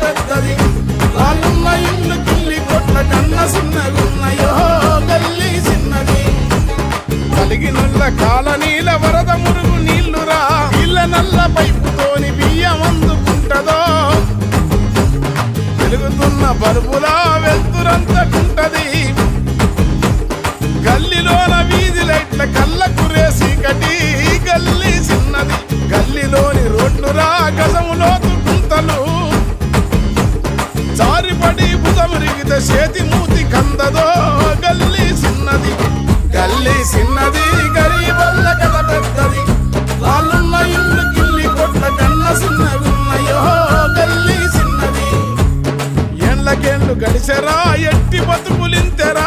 పెద్దది వాళ్ళున్న ఇల్లు కిల్లి కొట్ల కన్న చిన్నగున్నయో గల్లీ చిన్నది కలిగినుల్ల కాలనీల వరద మురుగు నీళ్లురా ఇళ్ళ నల్ల పైపుతోని బియ్యం అందుకుంటదో వెలుగుతున్న బల్బులా వెళ్తురంతకుంటది గల్లీలోన వీధి లైట్ల కళ్ళ కురేసి కటి గల్లీ చిన్నది గల్లీలోని రోడ్లురా గజములోతు గుంతలు జారిపడి బుధమురిగితే చేతి మూతి కందదో గల్లీ చిన్నది గల్లీ చిన్నది గరీబల్ల కథ పెద్దది వాళ్ళున్న ఇల్లు కిల్లి కొట్ల కన్న చిన్నగున్నయో గల్లీ చిన్నది ఎండ్లకేండ్లు గడిచెరా ఎట్టి బతుకులింతెరా